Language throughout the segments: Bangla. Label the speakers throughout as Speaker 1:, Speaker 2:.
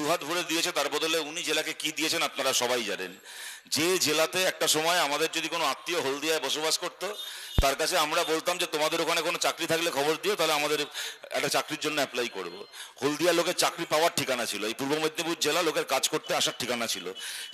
Speaker 1: দুহাত ভরে দিয়েছে, তার বদলে উনি জেলাকে কি দিয়েছেন আপনারা সবাই জানেন। যে জেলাতে একটা সময় আমাদের যদি কোনো আত্মীয় হলদিয়ায় বসবাস করতো, তার কাছে আমরা বলতাম যে তোমাদের ওখানে কোনো চাকরি থাকলে খবর দিও, তাহলে আমাদের একটা চাকরির জন্য অ্যাপ্লাই করব। হলদিয়া লোকের চাকরি পাওয়ার ঠিকানা ছিল, এই পূর্ব মেদিনীপুর জেলা লোকের কাজ করতে আসার ঠিকানা ছিল।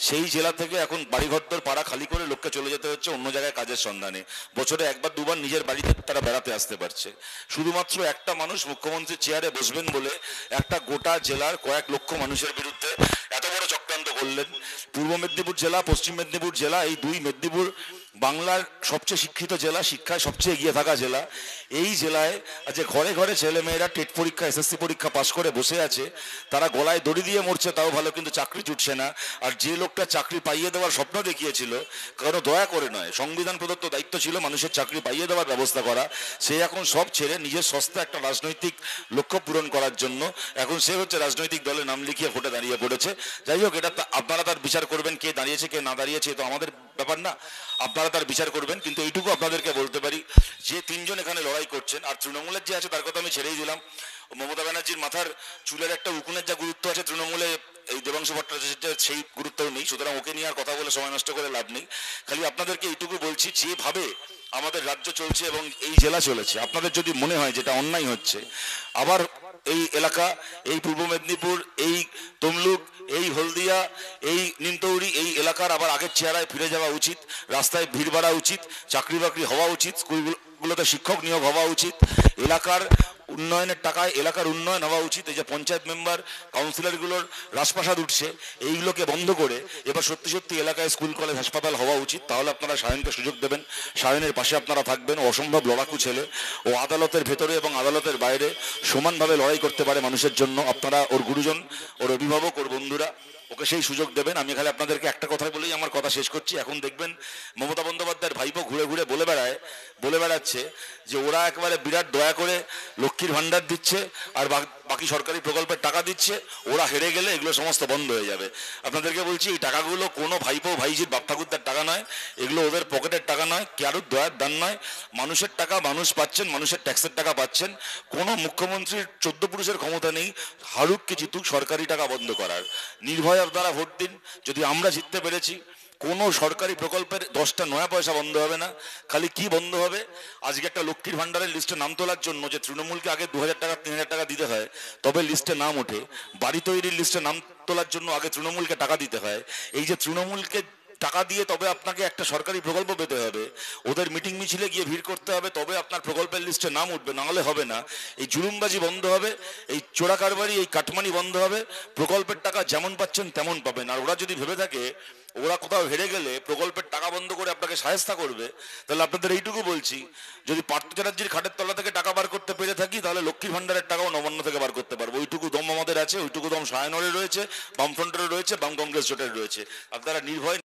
Speaker 1: সেই জেলা থেকে এখন বাড়িঘরদর পাড়া খালি করে লোককে চলে যেতে হচ্ছে অন্য জায়গায় কাজের সন্ধানে। বছরে একবার দুবার নিজের বাড়িতে তারা বেড়াতে আসতে পারছে। শুধুমাত্র একটা মানুষ মুখ্যমন্ত্রীর চেয়ারে বসবেন বলে একটা গোটা জেলার কয়েক লক্ষ মানুষের বিরুদ্ধে এত বড় চক্রান্ত করলেন। পূর্ব মেদিনীপুর জেলা, পশ্চিম মেদিনীপুর জেলা, এই দুই মেদিনীপুর বাংলার সবচেয়ে শিক্ষিত জেলা, শিক্ষায় সবচেয়ে এগিয়ে থাকা জেলা। এই জেলায় যে ঘরে ঘরে ছেলেমেয়েরা টেট পরীক্ষা, এসএসসি পরীক্ষা পাশ করে বসে আছে, তারা গলায় দড়ি দিয়ে মরছে তাও ভালো, কিন্তু চাকরি জুটছে না। আর যে লোকটা চাকরি পাইয়ে দেওয়ার স্বপ্ন দেখিয়েছিল, কারণ দয়া করে নয়, সংবিধান প্রদত্ত দায়িত্ব ছিল মানুষের চাকরি পাইয়ে দেওয়ার ব্যবস্থা করা, সে এখন সব ছেড়ে নিজের সস্তা একটা রাজনৈতিক লক্ষ্য পূরণ করার জন্য এখন সে হচ্ছে রাজনৈতিক দলে নাম লিখিয়ে ভোটে দাঁড়িয়ে পড়েছে। যাই হোক, এটা আপনারা তার বিচার করবেন, কে দাঁড়িয়েছে কে না দাঁড়িয়েছে, তো আমাদের ব্যাপার না, আপনারা তার বিচার করবেন। কিন্তু এইটুকু আপনাদেরকে বলতে পারি, যে তিনজন এখানে লড়াই করছেন, আর তৃণমূলের যে আছে তার কথা আমি ছেড়েই দিলাম। মমতা ব্যানার্জির মাথার চুলের একটা উকুনের যা গুরুত্ব আছে তৃণমূলে, এই দেবাংশু ভট্টাচার্যের সেই গুরুত্বও নেই। সুতরাং ওকে নিয়ে আর কথা বলে সময় নষ্ট করে লাভ নেই। খালি আপনাদেরকে এইটুকু বলছি, যেভাবে আমাদের রাজ্য চলছে এবং এই জেলা চলেছে, আপনাদের যদি মনে হয় যেটা অন্যায় হচ্ছে, আবার এই এলাকা, এই পূর্ব মেদিনীপুর, এই তমলুক, এই হলদিয়া, এই নিমতৌড়ি, এই এলাকার আবার আগের চেহারায় ফিরে যাওয়া উচিত। রাস্তায় ভিড় বাড়া উচিত, চাকরি বাকরি হওয়া উচিত, স্কুলগুলোতে শিক্ষক নিয়োগ হওয়া উচিত, এলাকার উন্নয়নের টাকায় এলাকার উন্নয়ন হওয়া উচিত। এই যে পঞ্চায়েত মেম্বার, কাউন্সিলরগুলোর রাজপ্রাসাদ উঠছে, এইগুলোকে বন্ধ করে এবার সত্যি সত্যি এলাকায় স্কুল কলেজ হাসপাতাল হওয়া উচিত। তাহলে আপনারা সায়নকে সুযোগ দেবেন, সায়নের পাশে আপনারা থাকবেন। অসম্ভব লড়াকু ছেলে, ও আদালতের ভেতরে এবং আদালতের বাইরে সমানভাবে লড়াই করতে পারে মানুষের জন্য। আপনারা ওর গুরুজন, ওর অভিভাবক, ওর বন্ধুরা ওকে সেই সুযোগ দেবেন। আমি খালি আপনাদেরকে একটা কথা বলেই আমার কথা শেষ করছি। এখন দেখবেন মমতা বন্দ্যোপাধ্যায়ের ভাইপো ঘুরে ঘুরে বলে বেড়াচ্ছে যে ওরা একেবারে বিরাট দয়া করে লক্ষ্মীর ভান্ডার দিচ্ছে আর বাকি সরকারি প্রকল্পের টাকা দিচ্ছে, ওরা হেরে গেলে এগুলো সমস্ত বন্ধ হয়ে যাবে। আপনাদেরকে বলছি, এই টাকাগুলো কোনো ভাইপো ভাইজির বাপ ঠাকুরদার টাকা নয়, এগুলো ওদের পকেটের টাকা নয়, কারোর দয়ার দান নয়। মানুষের টাকা মানুষ পাচ্ছেন, মানুষের ট্যাক্সের টাকা পাচ্ছেন। কোনো মুখ্যমন্ত্রীর 14 পুরুষের ক্ষমতা নেই হারুক কি জিতুক সরকারি টাকা বন্ধ করার। নির্ভয় আপনারা ভোট দিন। যদি আমরা জিততে পেরেছি, কোনো সরকারি প্রকল্পের 10টা নয়া পয়সা বন্ধ হবে না। খালি কি বন্ধ হবে, আজকে একটা লক্ষ্মীর ভান্ডারের লিস্টে নাম তোলার জন্য যে তৃণমূলকে আগে 2000 টাকা 3000 টাকা দিতে হয় তবে লিস্টে নাম ওঠে, বাড়ি তৈরির লিস্টে নাম তোলার জন্য আগে তৃণমূলকে টাকা দিতে হয়। এই যে তৃণমূলকে টাকা দিয়ে তবে আপনাকে একটা সরকারি প্রকল্প পেতে হবে, ওদের মিটিং মিছিলে গিয়ে ভিড় করতে হবে, তবে আপনার প্রকল্পের লিস্টে নাম উঠবে, না হলে হবে না। এই জুলুমবাজি বন্ধ হবে, এই চোরা কারবারি, এই কাটমানি বন্ধ হবে। প্রকল্পের টাকা যেমন পাচ্ছেন তেমন পাবেন। আর ওরা যদি ভেবে থাকে ওরা কোথাও হেরে গেলে প্রকল্পের টাকা বন্ধ করে আপনাকে সাহায্য করবে, তাহলে আপনাদের এইটুকু বলছি, যদি পার্থ চ্যাটার্জির খাটের তলা থেকে টাকা বার করতে পেরে থাকি, তাহলে লক্ষ্মীর ভান্ডারের টাকাও নবান্ন থেকে বার করতে পারবো। ওইটুকু দম আমাদের আছে, ওইটুকু দম সায়নরের রয়েছে, বামফ্রন্টের রয়েছে, বাম কংগ্রেস জোটের রয়েছে। আপনারা নির্ভয়